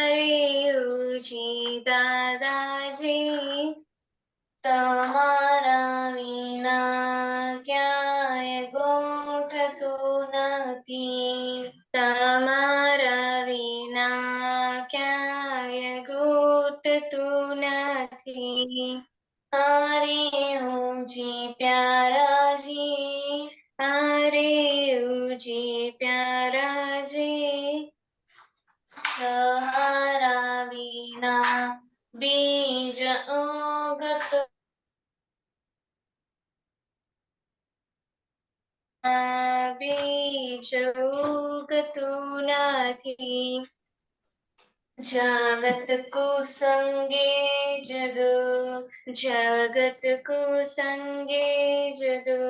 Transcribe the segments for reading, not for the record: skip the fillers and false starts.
હરિયુજી દાદાજી તમારા વિના ક્યાંય ગોઠતું નથી. તમારા વિના ક્યાંય ગોઠતું નથી. હરિયુજી પ્યારાજી, હરિયુજી પ્યારાજી સહારા વિના બીજ ઉગતો બીજ ઉગતું નથી. જગત કુસંગે જદો, જગત કુસંગે જદો,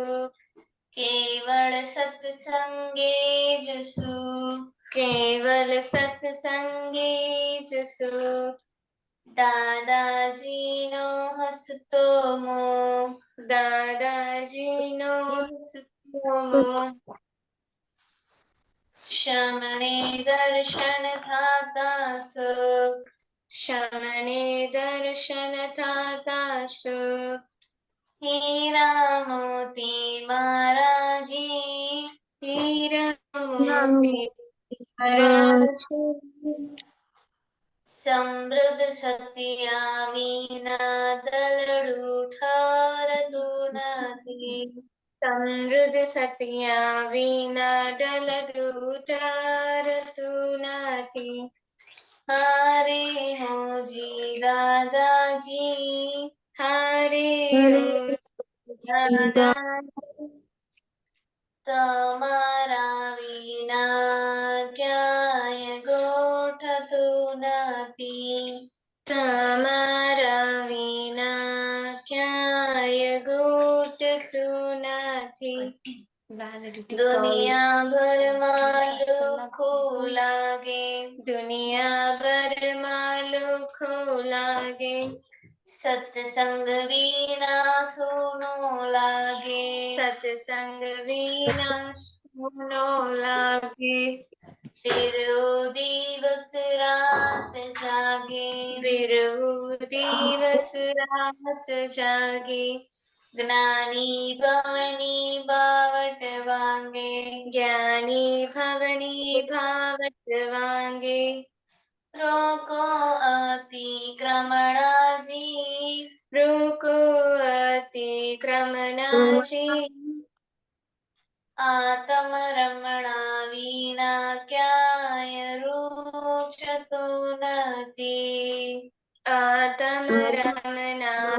કેવળ સત્સંગે જસુ, કેવલ સત્સંગે જસુ. દાદાજીનો હસતો મોં, દાદાજીનો હસતો મોં, શમણે દર્શન થાતા સુખ, શમણે દર્શન થાતા સુખ. હીરા મોતી મહારાજી, હીરા મોતી મહારાજી સમૃદ્ધ સત્યા વિના દલડું ઠરતું નથી. સમૃદ્ધ સત્યા વિના દલડું ઠરતું નથી. હરે હોજી દાદાજી, હરે દાદાજી તમારા વિના ક્યાંય ગોઠતું નથી. તમારા વિના ક્યાંય ગોઠતું નથી. દુનિયાભરમાં દુઃખો લાગે, દુનિયાભરમાં દુઃખો લાગે, સત્સંગ વિના સૂનો લાગે, સત્સંગ વિના સૂનો લાગે. फिर वो दिवस रात जागे, फिर वो दिवस रात जागे. ज्ञानी भवनी बावट वांगे, ज्ञानी भवनी बावट वांगे. रोको अतिक्रमणाजी, रोको अतिक्रमणाजी. आत्म रमणा विना क्याय रुचतो નથી. આત્મ રમણા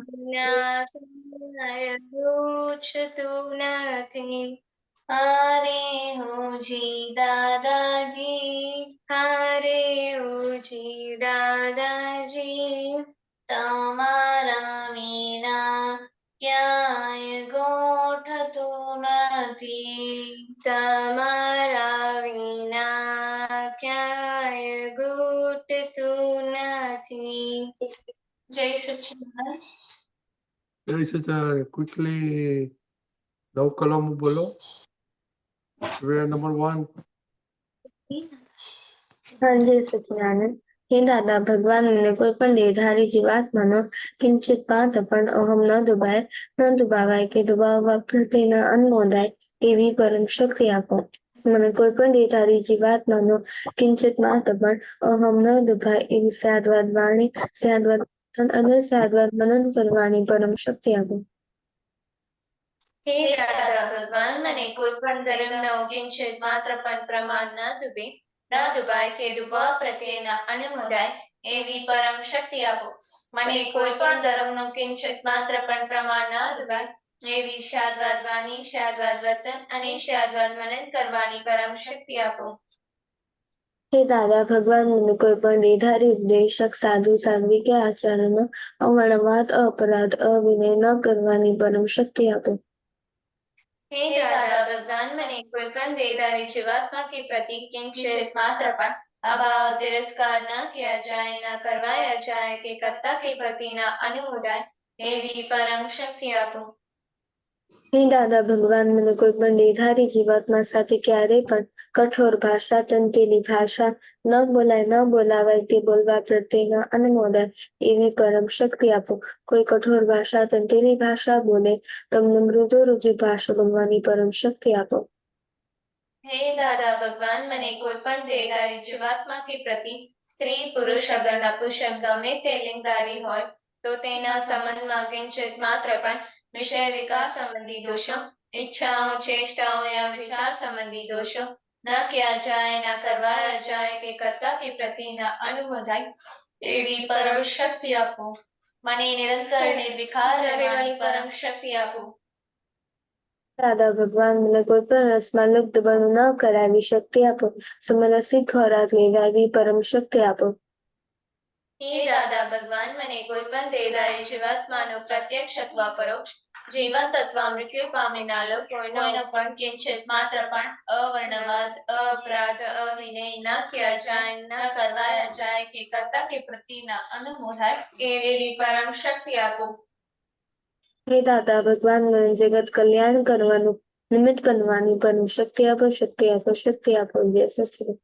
વિના ક્યાંય રૂચતું નથી. હરે હોજી દાદાજી, હરે હોજી દાદાજી તમારા વિના ક્યાંય ગોઠતું નથી. તમારા વિના ક્યાંય ગોઠતું નથી. જય સચ્ચિદાનંદ. જય સચ્ચિદાનંદ. ક્વિકલી 9 કલમો બોલો. Prayer number 1. हाँ जय सच्चिदानंद. हे दादा, भगवान ने कोई पण देहधारी जीवात्माનો કિંચિત માત્ર પણ અહમ ન દુભાય, ન દુભાવાય કે દુભાવવા પ્રત્યે ન અનુમોદાય એવી પરમ શક્તિ આપો. મને કોઈ પણ દેહધારી જીવાત્માનો કિંચિત માત્ર પણ અહમ ન દુભાય એવી સાદવાદ વાણી, સાદવાદ અને સાદવાદ મનન કરવાની પરમ શક્તિ આપો. હે દાદા ભગવાન, મને કોઈ પણ ધર્મનો કિંચિત માત્ર પણ પ્રમાણ ન દુભાય કે દુભાવ પ્રત્યેના અનુમોદાય એવી પરમ શક્તિ આપો. મને કોઈ પણ ધર્મનો કિંચિત માત્ર પણ પ્રમાણ ન દુભાય એવી શાદવાદ વાણી, શાદવાદ વર્તન અને શાદવાદ મનન કરવાની પરમ શક્તિ આપો. હે દાદા ભગવાન, મને કોઈ પણ દેહધારી ઉપદેશક, સાધુ, સાધ્વી કે આચાર્યનો અવર્ણવાદ, અપરાધ, અવિનય ન કરવાની પરમ શક્તિ આપો. હે દાદા ભગવાન, મને કોઈ પણ દેહધારી જીવાત્મા કે પ્રતિ કિંચિત માત્ર પણ અભાવ તિરસ્કાર ન કિયા જાય, ન કરવાયા જાય કે કરતા કે પ્રતિના અનુમોદાય એવી પરમ શક્તિ આપો. હે દાદા ભગવાન, મને કોઈ પણ નિર્ધારી જીવાત્મા સાથે ક્યારેય પણ કઠોર ભાષા, તંતીલી ભાષા, ન બોલાય ન બોલાવાય તે બોલવા પ્રત્યેના અનુમોદન એવી પરમ શક્તિ આપો. કોઈ કઠોર ભાષા, તંતીલી ભાષા બોલે, તમને મૃદુ રુજુ ભાષા બોલવાની પરમ શક્તિ આપો. હે દાદા ભગવાન, મને કોઈ પણ દેહધારી જીવાત્મા કે પ્રતિ સ્ત્રી, પુરુષ, અગર નપુંસક ગમે તે લિંગધારી હોય તો તેના સંબંધમાં કિંચિત માત્ર પણ વિષય વિકાસ સંબંધી દોષો, ઈચ્છાઓ, ચેષ્ટાઓ યા વિચાર સંબંધી દોષો ન किया जाए, न करवाया जाए કે કરતા કે પ્રતિ ન અનુમોદાય એવી પરમ શક્તિ આપો. મને નિરંતર નિર્વિકાર રહેવાની પરમ શક્તિ આપો. દાદા ભગવાન, મને કોઈ પણ રસમાં લુપ્ત બળવું ન કરાવી શક્તિ આપો. સમરસી ખોરાક લેવા એવી પરમ શક્તિ આપો. હે દાદા ભગવાન, મને કોઈ પણ દેહધારી જીવાત્માનો પ્રત્યક્ષ અથવા પરોક્ષ જીવંત અથવા મૃત્યુ પામેલા લોકોનો પણ કિંચિત માત્ર પણ અવર્ણવાદ, અપરાધ, અવિનય ન किया जाए, ન કરવાયા જાય કે કરતા કે પ્રતિ ન અનુમોદાય એવી પરમ શક્તિ આપો. હે દાદા ભગવાન, મને જગત કલ્યાણ કરવાનું નિમિત્ત બનવાની પરમ શક્તિ આપો, શક્તિ આપો, શક્તિ આપો. જય સચિદાનંદ.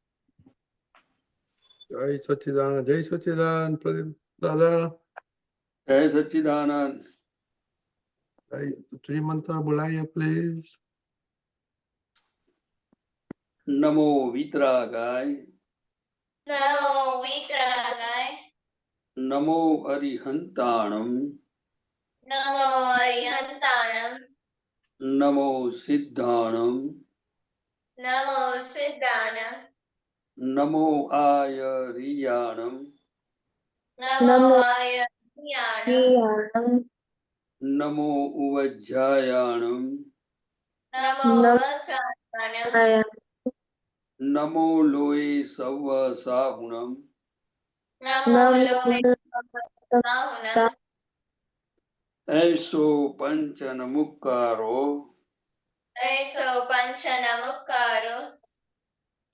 જય સચ્ચિદાનંદ, જય સચ્ચિદાનંદ પ્રદીપ દાદા. જય સચ્ચિદાનંદ. ત્રિમંત્ર બોલાઈએ please. Namo વિતરાગાય, Namo વિતરાગાય, Namo અરિહંતાણમ, Namo અરિહંતાણમ, Namo સિદ્ધાણમ, Namo સિદ્ધાણમ, Namo આયરિયાણમ, Namo આયર્યાણમ, Namo Namo ઉવજ્જાયાણમ, Namo વસાયાણમ, Namo લોય serve સાહુણમ, નમો લોય સાહુણમ, એસો પંચન મુક્કારો, એસો પંચન મુક્કારો,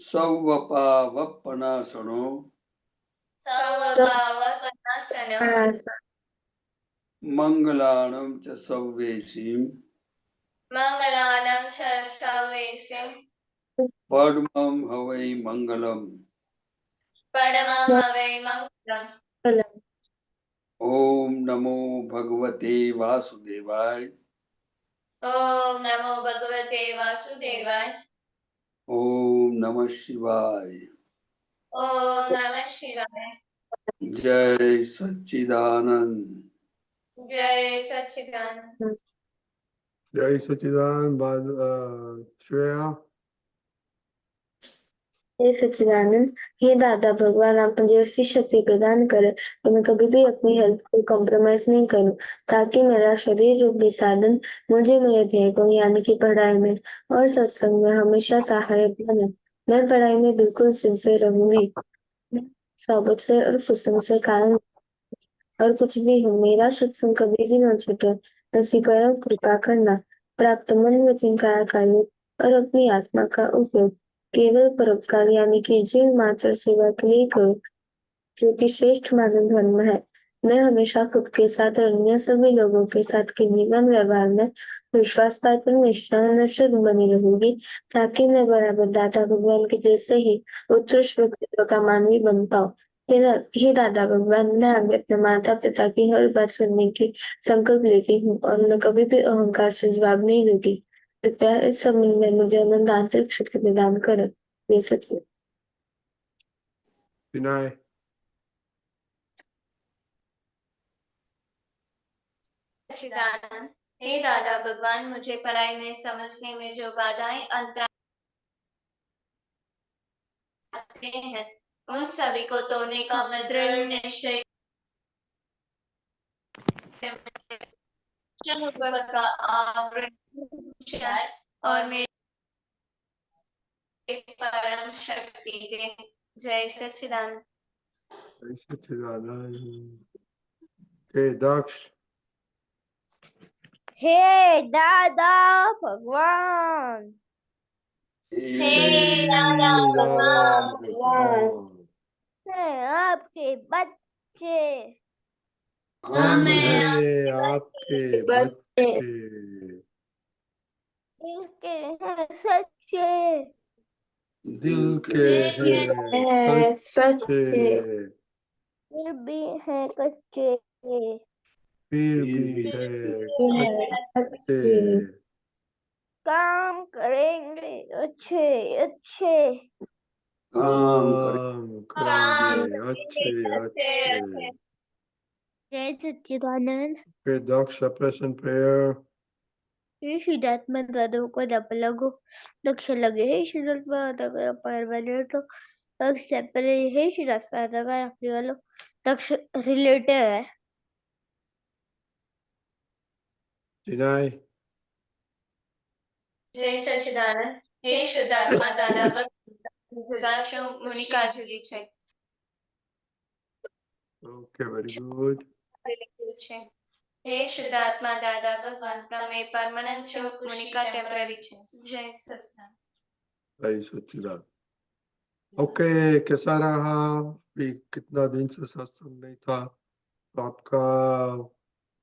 સૌ પાવપનાશણો, સૌ પાવપનાશનો, મંગલાણમ ચ સૌવેશીમ, મંગલાનં ચ સર્વેષાં, પડમમ હવૈ મંગલમ. પરમં હવૈ મંગલમ. ઓમ નમો ભગવતે વાસુદેવાય, ઓમ નમો ભગવતે વાસુદેવાય, ઓમ નમઃ શિવાય. ઓમ નમઃ શિવાય. જય સચ્ચિદાનંદ. જય સચ્ચિદાનંદ. જય સચ્ચિદાનંદ શ્રેયા. हे सच्चिदानंद, हे दादा भगवान, आप मुझे ऐसी शक्ति प्रदान करें कि मैं कभी भी अपनी हेल्थ को कॉम्प्रोमाइज नहीं करूं, ताकि मेरा शरीर रूपी साधन मुझे मेरे ध्येय को यानी कि पढ़ाई में और सत्संग में हमेशा सहायक बने। मैं पढ़ाई में बिल्कुल सिंसियर रहूंगी, सोबत से और कुसंग से कायम, और कुछ भी हो मेरा सत्संग कभी भी न छूटे। ऐसी परम कृपा करना। प्राप्त मन वचन काया का योग और अपनी आत्मा का उपयोग केवल परोपकार यानी कि जीव मात्र सेवा के लिए करो, जो कि श्रेष्ठ मानव धर्म है। मैं हमेशा खुद के साथ और अन्य सभी लोगों के साथ के जीवन व्यवहार में विश्वासपात्र, निष्ठावान और शुद्ध बनी रहूंगी, ताकि मैं बराबर दाता भगवान के जैसे ही उत्कृष्ट व्यक्तित्व का मानवी बन पाऊं। हे दादा भगवान, मैं आगे अपने माता पिता की हर बात सुनने की संकल्प लेती हूँ और उन्हें कभी भी अहंकार से जवाब नहीं दूंगी। कृपया इस समय में मुझे अनंत आंतरिक शक्ति प्रदान करें। ये सत्य। વિનય. सच्चिदानंद। हे दादा भगवान, मुझे पढ़ाई में समझने में जो बाधाएं अंतराय आते हैं, उन सभी को तोड़ने का मैं दृढ़ निश्चय का आवरण जाए और मेरी परम शक्ति दे। जय सच्चिदानंद। જય સચ્ચિદાનંદ. કે દક્ષ. हे दादा भगवान, हे दादा भगवान, मैं आपके बच्चे हम हमें हैं હે આપકે બચ્ચે. दिल के हैं सच्चे, दिल के दिल हैं है सच्चे, सच्चे, फिर भी हैं कच्चे, फिर भी भी है है कच्चे, अच्छे, काम करेंगे अच्छे अच्छे। काम करे काम करेंगे अच्छे अच्छे. जय सच्चिदानंद। Okay, Daksh, separation prayer. हे शुद्धात्मा दादव को दप लगो, दक्ष लगे हे शुद्धात्मा दादा परमानेंट दक्ष सेपरेट हे शुद्धात्मा दादा अपने वालों दक्ष रिलेटिव है। Jinai, જય સચ્ચિદાનંદ હે શુદ્ધાત્મા દાદા ભગવાન મુનિકા જુદી છે okay, very good. છે હે શુદ્ધાત્મા દાદા ભગવાન તમે પરમાનન્ટ છો મુનિકા ટેમ્પરરી છે જય સચ્ચિદાનંદ Jai Satchidanand. Okay, कैसा रहा? अभी कितना दिन से सत्संग नहीं था, तो आपका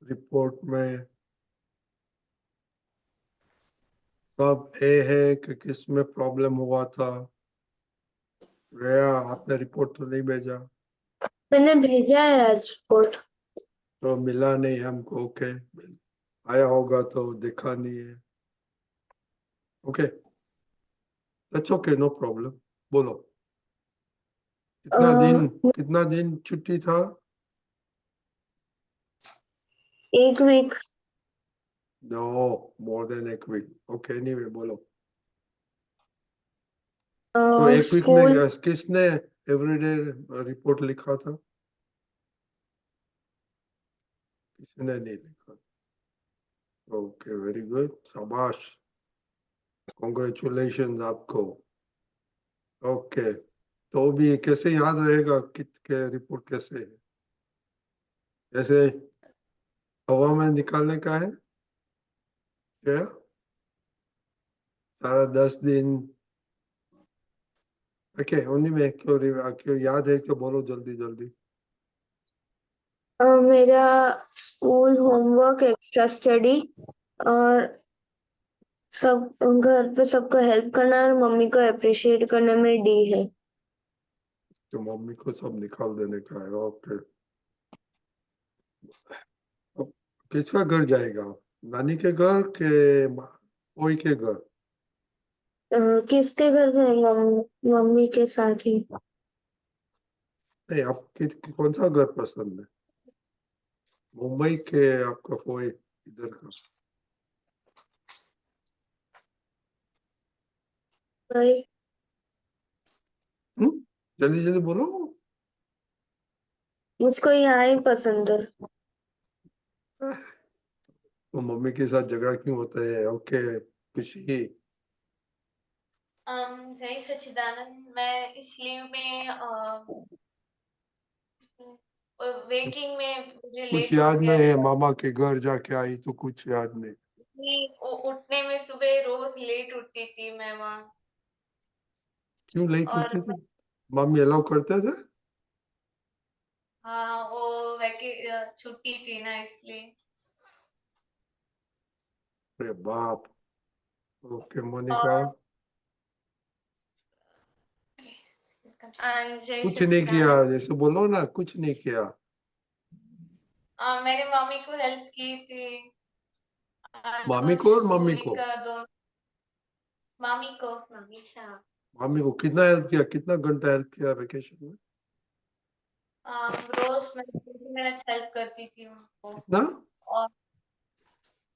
रिपोर्ट में सब ए है कि किस में प्रॉब्लम हुआ था? गया आपने रिपोर्ट तो नहीं भेजा, मैंने भेजा है आज रिपोर्ट। तो मिला नहीं हमको. ओके, आया होगा तो देखा नहीं है. Okay, that's okay, no problem. बोलो, कितना दिन छुट्टी था? एक वीक। नो, मोर देन एक वीक. ओके, एनीवे बोलो. तो एक वीक स्कूल में किसने एवरीडे रिपोर्ट लिखा था? किसी ने नहीं लिखा. ओके, वेरी गुड, शाबाश, कॉन्ग्रेचुलेशन आपको. ओके, तो भी कैसे याद रहेगा कित के रिपोर्ट कैसे है? जैसे हवा में निकालने का है क्या? सारा 10 दिन. ओके, उन्हीं में क्यों याद है? क्यों बोलो जल्दी जल्दी. मेरा स्कूल होमवर्क, एक्स्ट्रा स्टडी और सब घर पे सबको हेल्प करना और मम्मी को अप्रिशिएट करने में डी है। तो मम्मी को सब निकाल देने का है. ओके, अब किसका घर जाएगा? नानी के घर के कोई के घर? किसके घर में? मम्मी के साथ ही। नहीं, आप कौन सा घर पसंद है? मुंबई के आपका कोई इधर का? भाई, जल्दी जल्दी बोलो. मुझको यहाँ ही पसंद है। तो मम्मी के साथ झगड़ा क्यों होता है? ओके, खुशी. जय सच्चिदानंद मैं इस लीव में वेकिंग में मुझे कुछ लेट हो याद गया नहीं है? मामा के घर जाके आई तो कुछ याद नहीं? उठने में सुबह रोज लेट उठती थी मैं वहाँ क्यों लेट और उठते थे? मम्मी अलाउ करते थे? हाँ वो छुट्टी थी ना इसलिए अरे बाप. ओके, मोनिका. और जय कुछ नहीं किया, सच्चिदानंद जैसे बोलो ना, कुछ नहीं किया. मैंने मम्मी को हेल्प की थी मामी को और मम्मी को? मोनिका दोनों मम्मी साहब मामी को कितना हेल्प किया? कितना घंटा हेल्प किया वेकेशन में? रोज मैं 30 मिनट्स हेल्प करती थी उनको कितना? और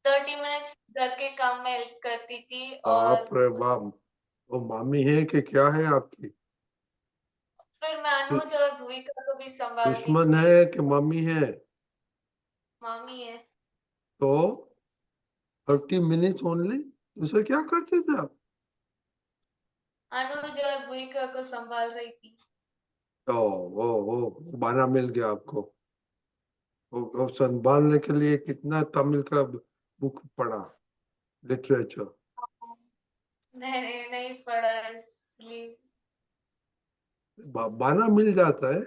30 मिनट्स घर के काम में हेल्प करती थी और बाप रे बाप. वो मामी है कि क्या है आपकी? फिर मैं अनुज और भूमिका को भी संभालती दुश्मन थी है कि मम्मी है? मम्मी है तो 30 मिनट्स ओनली, दूसरे क्या करते थे आप? अनुज और भूमिका को संभाल रही थी वो बहाना मिल गया आपको. वो संभालने के लिए कितना तमिल का बुक पढ़ा, लिटरेचर? नहीं पढ़ा इसलिए बहाना मिल जाता है.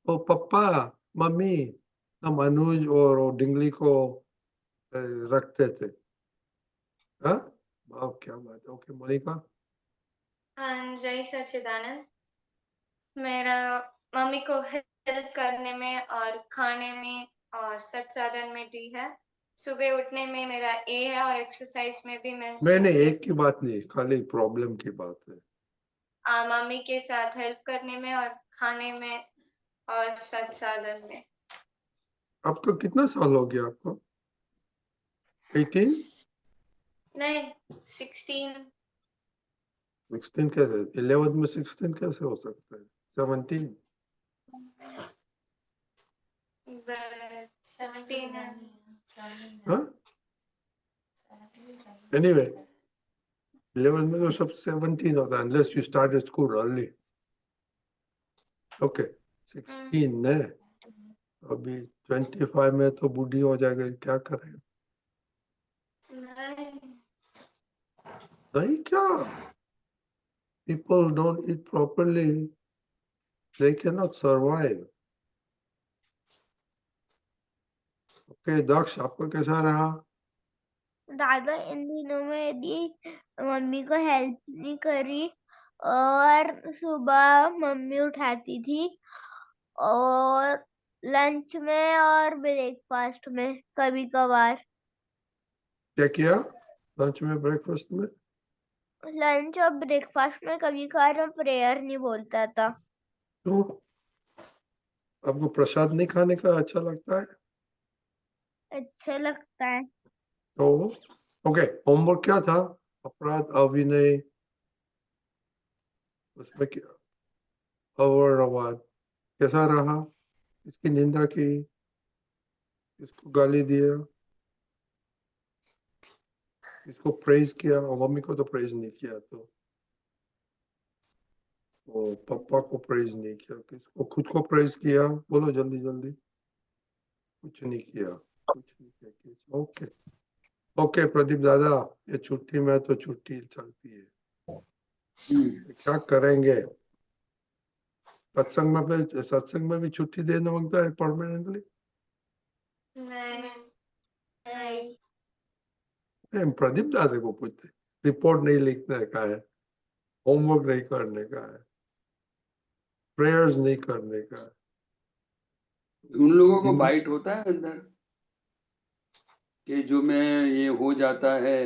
वो पप्पा मम्मी, हम अनुज और वो डिंगली को रखते थे. हाँ, वाह क्या बात है। ओके मोनिका। हाँ, जय सच्चिदानंद। मेरा मम्मी को हेल्प करने में और खाने में और सत्साधन में डी है। सुबह उठने में मेरा ए है और एक्सरसाइज में भी मैं नहीं सबसे एक की बात नहीं, खाली प्रॉब्लम की बात है। मम्मी के साथ हेल्प करने में और खाने में और सत्साधन में। आपको कितना साल हो गया आपको? 18? नहीं, 16। 16 कैसे? 11 में 16 कैसे हो सकता है? 17? but 16 है। हाँ एनीवे 11 में तो सब 17 होता है unless you start school early. Okay 16 है, अभी 25 में तो बूढ़ी हो जाएगा, क्या करेगा? नहीं, नहीं क्या? People don't eat properly, they cannot survive. Okay Daksh आपका कैसा रहा? दादा इन दिनों में यदि मम्मी को हेल्प नहीं करी और सुबह मम्मी उठाती थी और लंच में और ब्रेकफास्ट में कभी कभार। क्या किया लंच में ब्रेकफास्ट में? लंच और ब्रेकफास्ट में कभी कभार मैं प्रेयर नहीं बोलता था। तो आपको प्रसाद नहीं खाने का अच्छा लगता है? अच्छा लगता है। तो ओके होमवर्क क्या था? अपराध अभिनय, उसमें क्या अवार्ड कैसा रहा? इसकी निंदा की, इसको गाली दिया, इसको प्रेज किया, और मम्मी को तो प्रेज नहीं किया, तो वो पापा को प्रेज नहीं किया, किसको खुद को प्रेज किया? बोलो जल्दी जल्दी। कुछ नहीं किया, कुछ नहीं किया। ओके ओके प्रदीप दादा, ये छुट्टी में तो छुट्टी चलती है, क्या करेंगे? सत्संग में भी छुट्टी देने मांगता है परमानेंटली? नहीं, नहीं प्रदीप दादा को पूछते, रिपोर्ट नहीं लिखने का है, होमवर्क नहीं करने का है, प्रेयर्स नहीं करने का है। उन लोगों को बाइट होता है अंदर कि जो मैं ये हो जाता है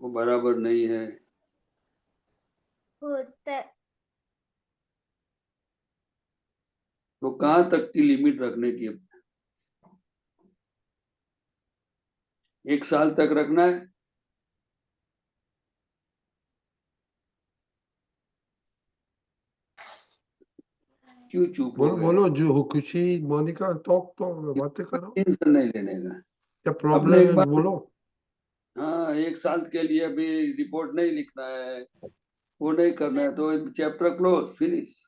वो बराबर नहीं है। होता है। तो कहाँ तक की लिमिट रखने की? 1 साल तक रखना है? क्यों चुप हो बोलो गए? बोलो जो खुशी, मोनिका टॉक तो बातें करो, टेंशन नहीं लेने का। क्या अपने प्रॉब्लम एक है बार, बोलो। हाँ 1 साल के लिए अभी रिपोर्ट नहीं लिखना है, वो नहीं करना है, तो चैप्टर क्लोज फिनिश।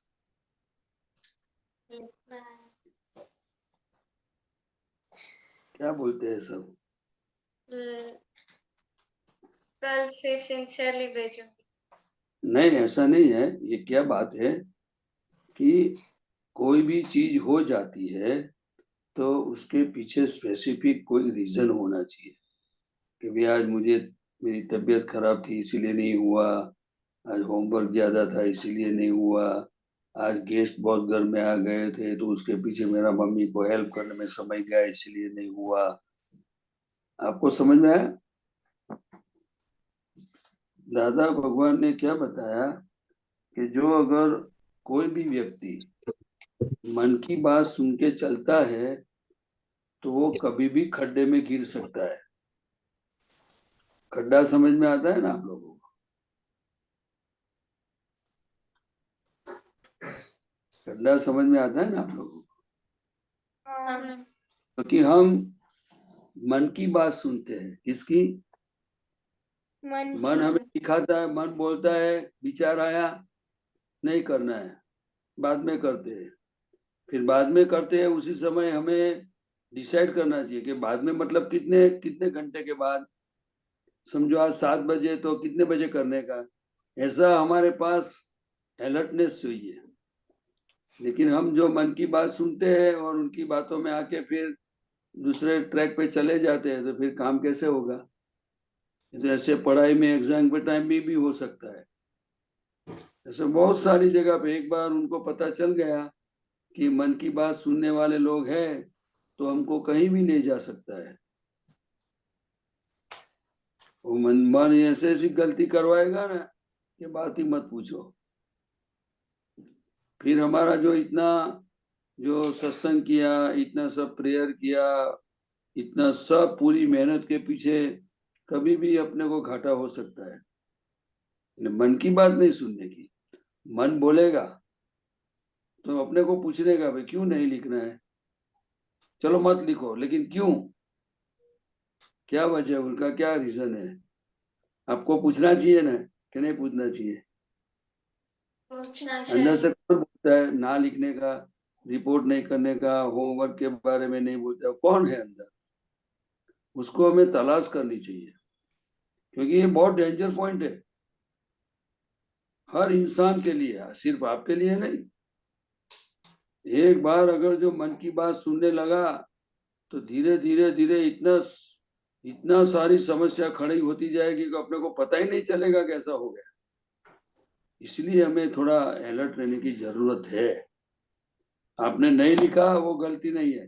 क्या बोलते हैं सब? कल से सिंसियरली भेजूंगी। नहीं ऐसा नहीं है, ये क्या बात है कि कोई भी चीज हो जाती है तो उसके पीछे स्पेसिफिक कोई रीजन होना चाहिए कि भाई आज मुझे मेरी तबीयत खराब थी इसीलिए नहीं हुआ, आज होमवर्क ज्यादा था इसीलिए नहीं हुआ, आज गेस्ट बहुत घर में आ गए थे तो उसके पीछे मेरा मम्मी को हेल्प करने में समय गया इसीलिए नहीं हुआ। आपको समझ में आया? दादा भगवान ने क्या बताया कि जो अगर कोई भी व्यक्ति मन की बात सुन के चलता है तो वो कभी भी खड्डे में गिर सकता है। खड्डा समझ में आता है ना आप लोगों को? खड्डा समझ में आता है ना आप लोगों को? हम क्योंकि हम मन की बात सुनते हैं। किसकी? मन हमें दिखाता है, मन बोलता है विचार आया नहीं करना है, बाद में करते हैं। फिर बाद में करते हैं, उसी समय हमें डिसाइड करना चाहिए कि बाद में मतलब कितने कितने घंटे के बाद। समझो आज 7 बजे तो कितने बजे करने का, ऐसा हमारे पास अलर्टनेस चाहिए। लेकिन हम जो मन की बात सुनते हैं और उनकी बातों में आके फिर दूसरे ट्रैक पे चले जाते हैं तो फिर काम कैसे होगा? तो ऐसे पढ़ाई में एग्जाम के टाइम भी हो सकता है। ऐसे बहुत सारी जगह पे एक बार उनको पता चल गया कि मन की बात सुनने वाले लोग हैं तो हमको कहीं भी ले जा सकता है। वो मन ऐसे ऐसी गलती करवाएगा ना कि बात ही मत पूछो। फिर हमारा जो इतना जो सत्संग किया, इतना सब प्रेयर किया, इतना सब पूरी मेहनत के पीछे कभी भी अपने को घाटा हो सकता है। मन की बात नहीं सुनने की। मन बोलेगा तो अपने को पूछने का भाई क्यों नहीं लिखना है, चलो मत लिखो, लेकिन क्यों, क्या वजह, उनका क्या रीजन है, आपको पूछना चाहिए ना कि नहीं पूछना चाहिए? पूछना अंदर चाहिए। से कौन बोलता है ना लिखने का, रिपोर्ट नहीं करने का, होमवर्क के बारे में नहीं बोलता, कौन है अंदर? उसको हमें तलाश करनी चाहिए, क्योंकि ये बहुत डेंजर पॉइंट है हर इंसान के लिए, सिर्फ आपके लिए नहीं। एक बार अगर जो मन की बात सुनने लगा तो धीरे धीरे धीरे इतना सारी समस्या खड़ी होती जाएगी कि अपने को पता ही नहीं चलेगा कैसा हो गया। इसलिए हमें थोड़ा अलर्ट रहने की जरूरत है। आपने नहीं लिखा वो गलती नहीं है,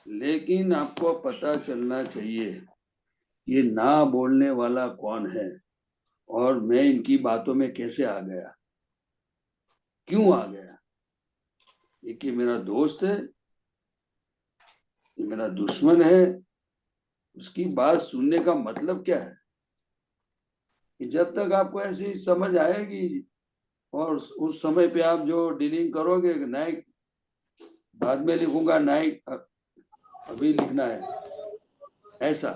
लेकिन आपको पता चलना चाहिए ये ना बोलने वाला कौन है और मैं इनकी बातों में कैसे आ गया, क्यों आ गया। ये कि मेरा दोस्त है, ये मेरा दुश्मन है, उसकी बात सुनने का मतलब क्या है? कि जब तक आपको ऐसी समझ आएगी और उस समय पे आप जो डीलिंग करोगे, नाइक बाद में लिखूंगा, नाइक अभी लिखना है, ऐसा,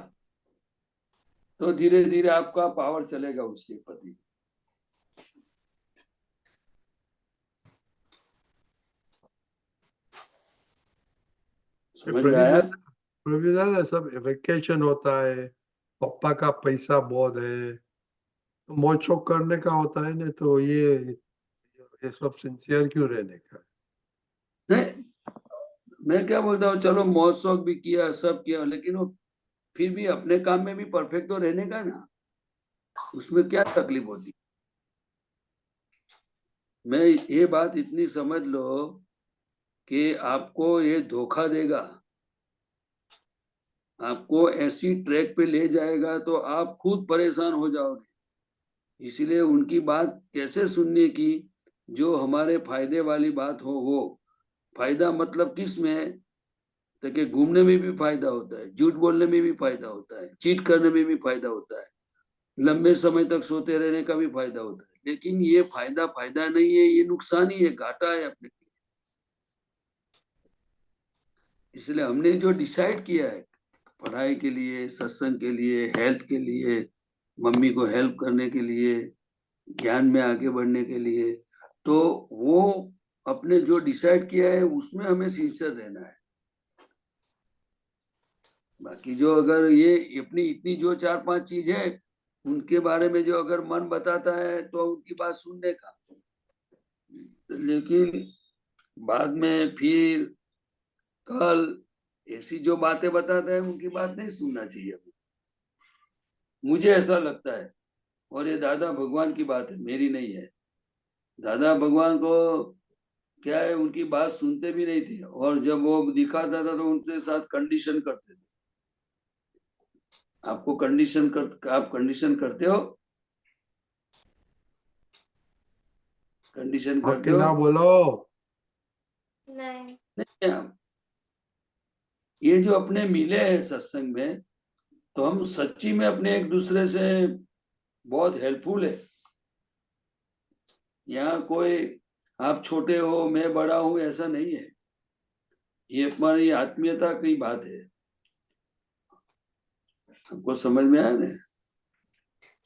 तो धीरे धीरे आपका पावर चलेगा उसके प्रति। समझ में आया? प्रवीण सब वेकेशन होता है, पापा का पैसा बहुत है, तो मौज शौक करने का होता है ना, तो ये सब सिंसियर क्यों रहने का? नहीं, मैं क्या बोलता हूँ, चलो मौज शौक भी किया, सब किया, लेकिन वो फिर भी अपने काम में भी परफेक्ट तो रहने का ना, उसमें क्या तकलीफ होती? मैं ये बात इतनी समझ लो कि आपको ये धोखा देगा, आपको ऐसी ट्रैक पे ले जाएगा तो आप खुद परेशान हो जाओगे। इसलिए उनकी बात कैसे सुनने की, जो हमारे फायदे वाली बात हो। वो फायदा मतलब किस में है? तो कि घूमने में भी फायदा होता है, झूठ बोलने में भी फायदा होता है, चीट करने में भी फायदा होता है, लंबे समय तक सोते रहने का भी फायदा होता है। लेकिन ये फायदा फायदा नहीं है, ये नुकसान ही है, घाटा है अपने लिए। इसलिए हमने जो डिसाइड किया है, पढ़ाई के लिए, सत्संग के लिए, हेल्थ के लिए, मम्मी को हेल्प करने के लिए, ज्ञान में आगे बढ़ने के लिए, तो वो अपने जो डिसाइड किया है उसमें हमें सिंसियर रहना है। बाकी जो अगर ये अपनी इतनी जो 4-5 चीज है उनके बारे में जो अगर मन बताता है तो उनकी बात सुनने का, लेकिन बाद में फिर कल ऐसी जो बातें बताता है उनकी बात नहीं सुनना चाहिए, मुझे ऐसा लगता है। और ये दादा भगवान की बात है, मेरी नहीं है। दादा भगवान को क्या है, उनकी बात सुनते भी नहीं थे, और जब वो दिखाता था तो उनके साथ कंडीशन करते थे। आपको आप कंडीशन करते हो? कंडीशन करते बाकी हो? ना बोलो। नहीं। नहीं, ये जो अपने मिले हैं सत्संग में, तो हम सच्ची में अपने एक दूसरे से बहुत हेल्पफुल है। यहाँ कोई आप छोटे हो मैं बड़ा हूं ऐसा नहीं है, ये हमारी आत्मीयता की बात है। हमको समझ में आया ना?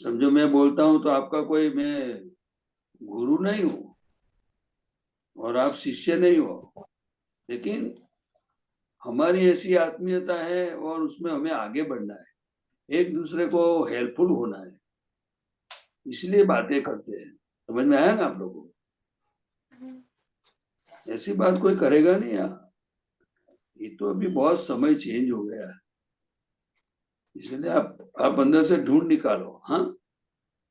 समझो मैं बोलता हूं तो आपका कोई, मैं गुरु नहीं हूं और आप शिष्य नहीं हो, लेकिन हमारी ऐसी आत्मीयता है और उसमें हमें आगे बढ़ना है, एक दूसरे को हेल्पफुल होना है, इसलिए बातें करते हैं। समझ में आया ना आप लोगों को? ऐसी बात कोई करेगा नहीं यार, ये तो अभी बहुत समय चेंज हो गया है। इसलिए आप अंदर से ढूंढ निकालो। हाँ,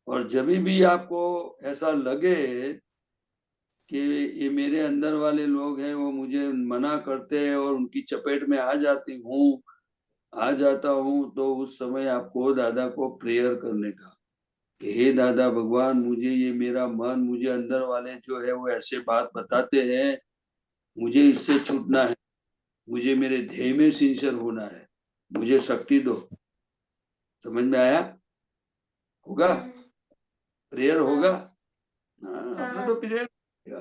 और जब भी आपको ऐसा लगे कि ये मेरे अंदर वाले लोग हैं, वो मुझे मना करते हैं और उनकी चपेट में आ जाता हूँ, तो उस समय आपको दादा को प्रेयर करने का कि हे दादा भगवान, मुझे ये मेरा मन, मुझे अंदर वाले जो है वो ऐसे बात बताते हैं, मुझे इससे छूटना है, मुझे मेरे ध्येय में सिंसियर होना है, मुझे शक्ति दो। समझ में आया? होगा प्रेयर होगा। हाँ, अपने तो प्रेयर करेगा।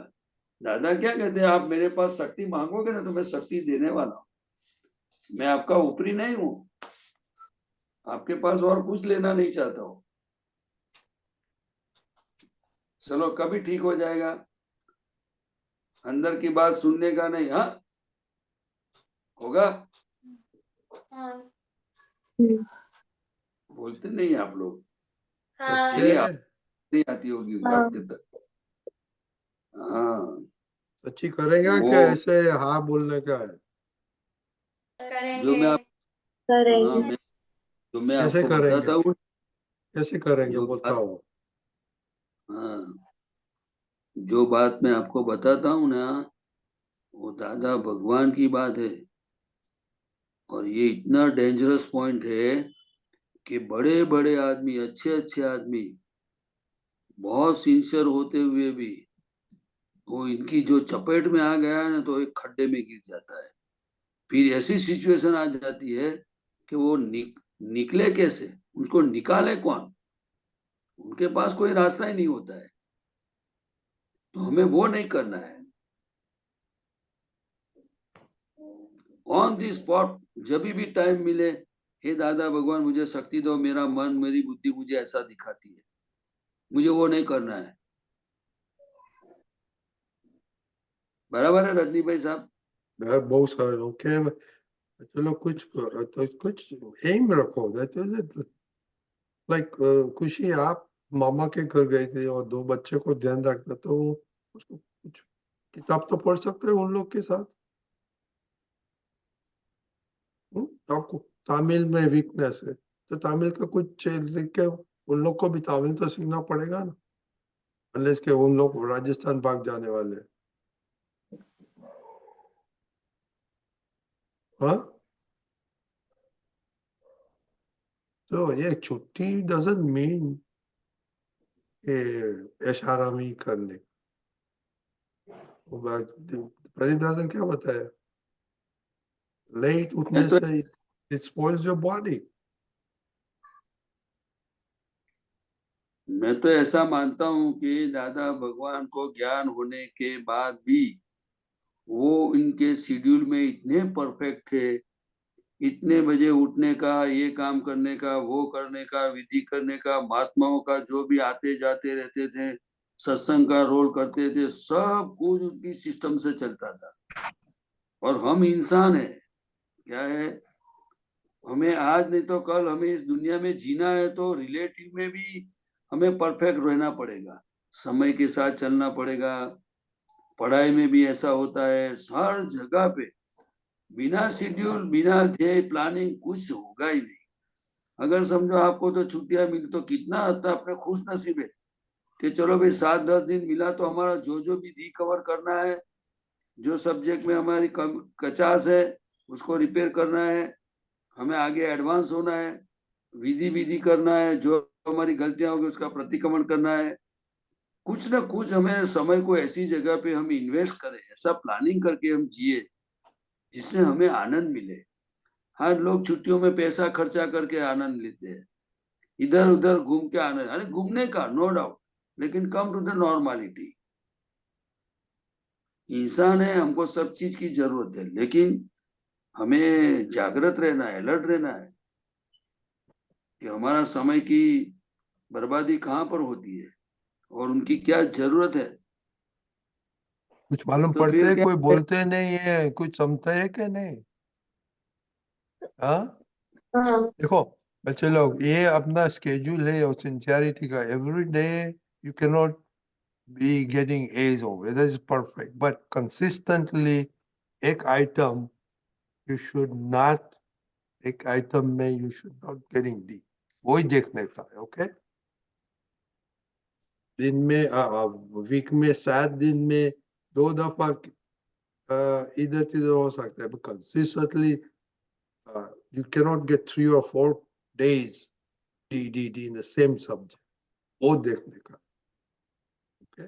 दादा क्या कहते हैं, आप मेरे पास शक्ति मांगोगे ना तो मैं शक्ति देने वाला हूँ। मैं आपका ऊपरी नहीं हूँ, आपके पास और कुछ लेना नहीं चाहता हूँ। चलो कभी ठीक हो जाएगा, अंदर की बात सुनने का नहीं। हाँ, होगा। बोलते नहीं आप लोग, बच्चे नहीं आती होगी आपके तक। हाँ, अच्छी करेगा वो क्या ऐसे हाँ बोलने का है? जो मैं आप करेंगे। जो मैं कैसे आपको करेंगे? बताता हूँ, कैसे करेंगे जो बोलता बात, हूँ। हाँ, जो बात मैं आपको बताता हूँ ना, वो दादा भगवान की बात है। और ये इतना डेंजरस पॉइंट है कि बड़े बड़े आदमी, अच्छे अच्छे आदमी, बहुत सिंसियर होते हुए भी वो इनकी जो चपेट में आ गया है ना, तो एक खड्डे में गिर जाता है। फिर ऐसी सिचुएशन आ जाती है कि वो निकले कैसे, उसको निकाले कौन, उनके पास कोई रास्ता ही नहीं होता है। तो हमें वो नहीं करना है। ऑन दी स्पॉट जब भी टाइम मिले, हे दादा भगवान मुझे शक्ति दो, मेरा मन मेरी बुद्धि मुझे ऐसा दिखाती है, मुझे वो नहीं करना है। बराबर है रजनी भाई साहब? बहुत सारे ओके, चलो कुछ तो कुछ एम रखो। लाइक खुशी आप मामा के घर गए थे और 2 बच्चे को ध्यान रखना, तो उसको कुछ किताब तो पढ़ सकते हैं उन लोग के साथ। आपको तमिल में वीकनेस है तो तमिल का कुछ लिख के उन लोग को भी तमिल तो सीखना पड़ेगा ना, अनलेस के उन लोग राजस्थान भाग जाने वाले हैं। हाँ, तो ये छुट्टी डजंट मीन ऐशारामी करने। प्रदीप दादा ने क्या बताया, लेट उठने से इट स्पॉइल्स योर बॉडी। मैं तो ऐसा मानता हूँ कि दादा भगवान को ज्ञान होने के बाद भी वो इनके शेड्यूल में इतने परफेक्ट थे, इतने बजे उठने का, ये काम करने का, वो करने का, विधि करने का, महात्माओं का जो भी आते जाते रहते थे, सत्संग का रोल करते थे, सब कुछ उनकी सिस्टम से चलता था। और हम इंसान है, क्या है, हमें आज नहीं तो कल हमें इस दुनिया में जीना है, तो रिलेटिव में भी हमें परफेक्ट रहना पड़ेगा, समय के साथ चलना पड़ेगा। पढ़ाई में भी ऐसा होता है, हर जगह पे बिना शेड्यूल, बिना ध्येय, प्लानिंग कुछ होगा ही नहीं। अगर समझो आपको तो छुट्टियां मिली तो कितना अपने खुश नसीब है कि चलो भाई 7-10 दिन मिला, तो हमारा जो भी रिकवर करना है, जो सब्जेक्ट में हमारी कचास है उसको रिपेयर करना है, हमें आगे एडवांस होना है, विधि करना है, जो हमारी गलतियां होगी उसका प्रतिक्रमण करना है। कुछ ना कुछ हमें समय को ऐसी जगह पे हम इन्वेस्ट करें, ऐसा प्लानिंग करके हम जिए जिससे हमें आनंद मिले। हर लोग छुट्टियों में पैसा खर्चा करके आनंद लेते हैं, इधर उधर घूम के आनंद, अरे घूमने का नो डाउट, लेकिन कम टू द नॉर्मालिटी। इंसान है, हमको सब चीज की जरूरत है, लेकिन हमें जागृत रहना है, अलर्ट रहना है कि हमारा समय की बर्बादी कहाँ पर होती है और उनकी क्या जरूरत है। कुछ मालूम तो पड़ते फिर है, क्या कोई बोलते नहीं है, कुछ समझते है कि नहीं? हाँ, देखो बच्चे लोग, ये अपना स्केड्यूल है और सिंसियरिटी का। Every day you can not be getting as over, that is perfect, but consistently एक आइटम you should not एक आइटम में you should not getting D, वही देखने का है। ओके, दिन में वीक में 7 दिन में 2 दफा इधर तिधर हो सकता है, consistently you cannot get 3 or 4 days D in the same subject, वो देखने का। ओके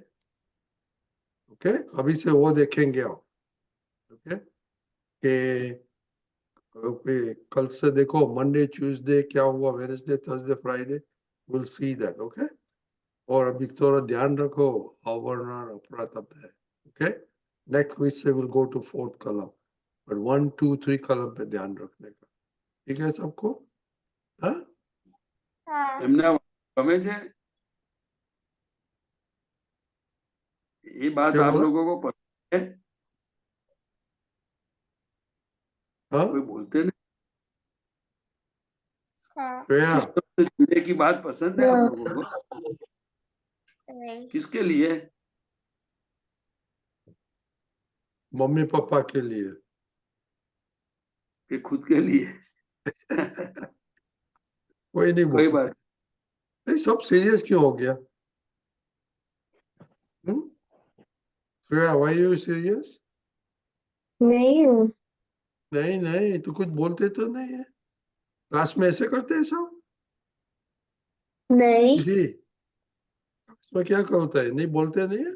ओके, अभी से वो देखेंगे आप। ओके के कल से देखो मंडे ट्यूसडे क्या हुआ, Wednesday Thursday Friday, will see that. Okay, और अभी थोड़ा ध्यान रखो अवर्णन अपरा तब है। ओके, नेक्स्ट वीक से will go to 4th column, but 1 2 3 column पे ध्यान रखने का। ठीक है सबको? हाँ, हाँ એમના ગમે છે ये बात क्या आप बोला? लोगों को पसंद है? हाँ कोई बोलते नहीं, हाँ श्रेया, सिस्टम से जुड़ने की बात पसंद है आप हाँ। लोगों को? नहीं किसके लिए? मम्मी पापा के लिए। कि खुद के लिए? कोई नहीं कोई बोलता। बात नहीं, सब सीरियस क्यों हो गया? Shreya, why you serious? नहीं हूँ। नहीं नहीं, तो कुछ बोलते तो नहीं है? क्लास में ऐसे करते हैं सब? नहीं जी, इसमें क्या होता है? नहीं बोलते नहीं है?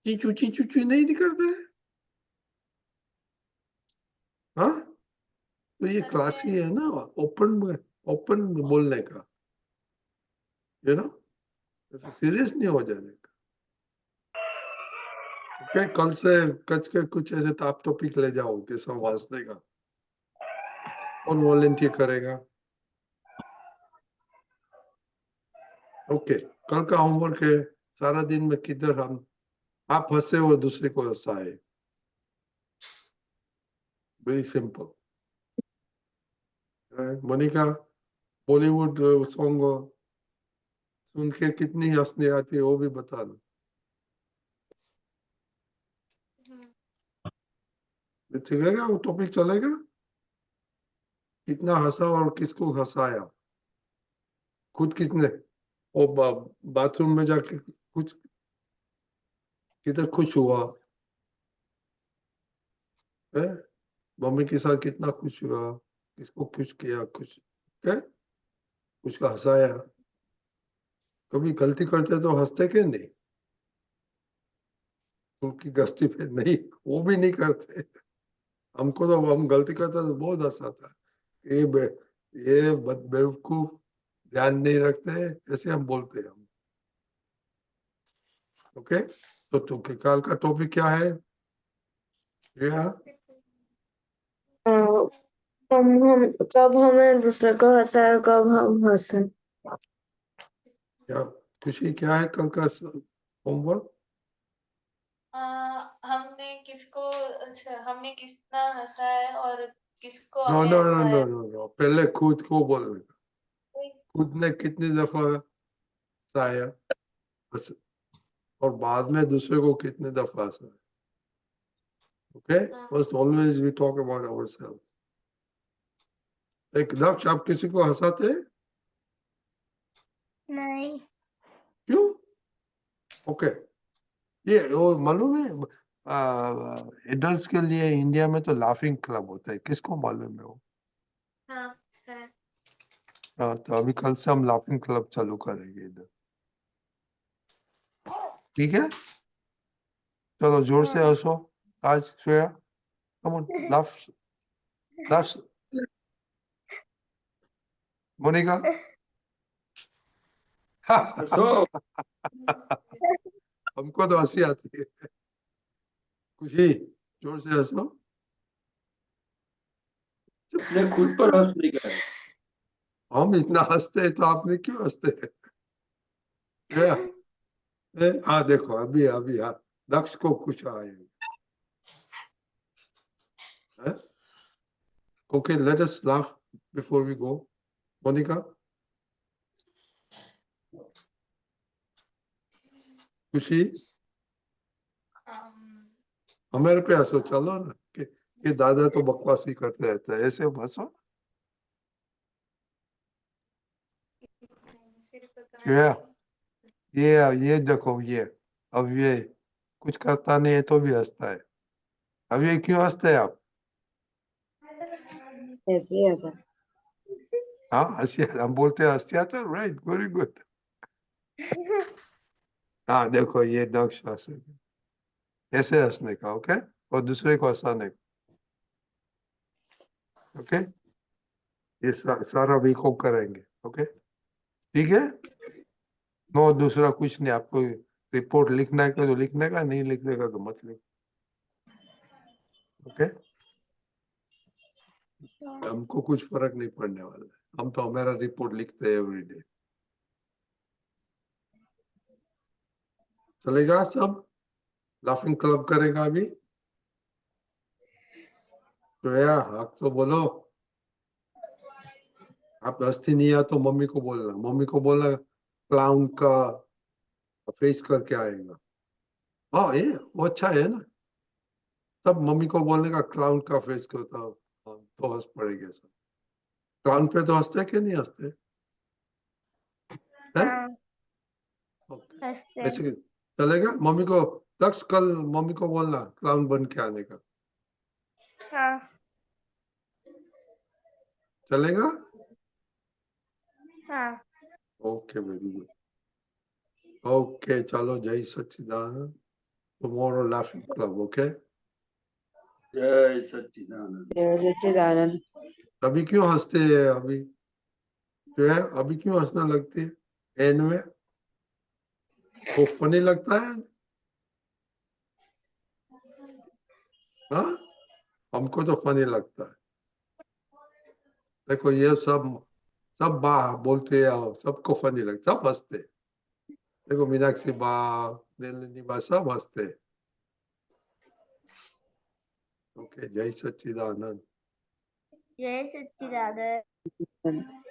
चीचू चूचू नहीं करते हैं? हाँ, तो ये क्लास ही है ना, ओपन बोलने का, यू नो, ऐसे सीरियस नहीं हो जाने का। ओके, कल से कच के कुछ ऐसे टॉप टॉपिक ले जाओ कि सब हंसने का। कौन वॉलेंटियर करेगा? ओके, कल का होमवर्क है, सारा दिन में किधर हम आप हंसे और दूसरे को हंसाए। Very simple. Monika, Bollywood song सुन के कितनी हंसने आती है वो भी बताना। चलेगा वो टॉपिक, चलेगा? कितना हंसा और किसको हंसाया, खुद कितने, वो बाथरूम में जाके कुछ किधर खुश हुआ है, मम्मी के साथ कितना खुश हुआ, किसको खुश किया, कुछ क्या कुछ का हंसाया। कभी गलती करते तो हंसते के नहीं? उनकी गलती पे नहीं, वो भी नहीं करते। हमको तो हम गलती करते तो बहुत हंसाता है, ये बेवकूफ, ध्यान नहीं रखते, ऐसे हम बोलते हैं हम। ओके, तो कल का टॉपिक क्या है? कब हमें दूसरे को हंसा और कब हम हंसे। क्या खुशी, क्या है कल का होमवर्क? हमने कितना हंसा है और किसको नो हमने नो नो नो हंसाया। नो नो, पहले खुद को बोलने का, खुद ने कितनी दफा हंसाया बस, और बाद में दूसरे को कितने दफा हंसाया। Okay, first always we talk about ourselves. एक दक्ष, आप किसी को हंसाते हैं? नहीं क्यों? ओके, ये वो मालूम है, एडल्ट्स के लिए इंडिया में तो लाफिंग क्लब होता है, किसको मालूम है वो? हाँ है। हाँ, तो अभी कल से हम लाफिंग क्लब चालू करेंगे इधर। ठीक है, चलो जोर से हाँ हंसो आज। Shreya, come on, laugh laugh. Monika, हंसो। हमको तो हंसी आती है। खुशी, जोर से हंसो। अपने खुद पर हंस नहीं कर। हम इतना हंसते हैं तो आपने क्यों हंसते हैं? श्रेया, हाँ देखो, अभी अभी हाँ, दक्ष को कुछ आए। Okay, let us laugh before we go. Monika, Khushi, हमारे पे हंसो, चलो ना कि दादा तो बकवास ही करते रहते हैं, ऐसे हंसो। श्रेया, ये देखो, ये अब ये कुछ करता नहीं है तो भी हंसता है। अब ये क्यों हंसते हैं आप? ऐसे ऐसा हाँ, हंसिया, हम बोलते हैं हंसिया तो, राइट, वेरी गुड। हाँ देखो, ये दक्ष हंसे, ऐसे हंसने का, ओके, और दूसरे को हंसाने का, ओके, ये सारा वीक को करेंगे, ओके, ठीक है। नो, दूसरा कुछ नहीं, आपको रिपोर्ट लिखना है तो लिखने का, नहीं लिखने का तो मत लिख, ओके। हमको कुछ फर्क नहीं पड़ने वाला है, हम तो हमारा रिपोर्ट लिखते हैं एवरीडे। चलेगा सब? लाफिंग क्लब करेगा अभी? श्रेया, आप तो बोलो। आप हंसती नहीं आ तो मम्मी को बोलना क्लाउन का फेस करके आएगा। हाँ, ये वो अच्छा है ना, तब मम्मी को बोलने का क्लाउन का फेस करता, हाँ, तो हंस पड़ेगा सब। क्लाउन पे तो हंसते कि नहीं हंसते? हैं? हाँ, ओके, हंसते ऐसे चलेगा? मम्मी को दक्ष, कल मम्मी को बोलना क्लाउन बन के आने का, हाँ, चलेगा? हाँ, ओके, वेरी गुड। ओके, चलो, जय Sachchidanand. Tomorrow laughing club, okay. जय सच्चिदानंद। सच्चिदानंद। अभी क्यों हंसते हैं? अभी जो है, अभी क्यों हंसना लगती है एंड में? वो फनी लगता है? हाँ, हमको तो फनी लगता है। देखो, ये सब सब बा बोलते हैं, सबको फनी लगता, सब हंसते। देखो, मीनाक्षी बा, नलिनी बा, सब हंसते। ओके, जय सच्चिदानंद। जय सच्चिदानंद।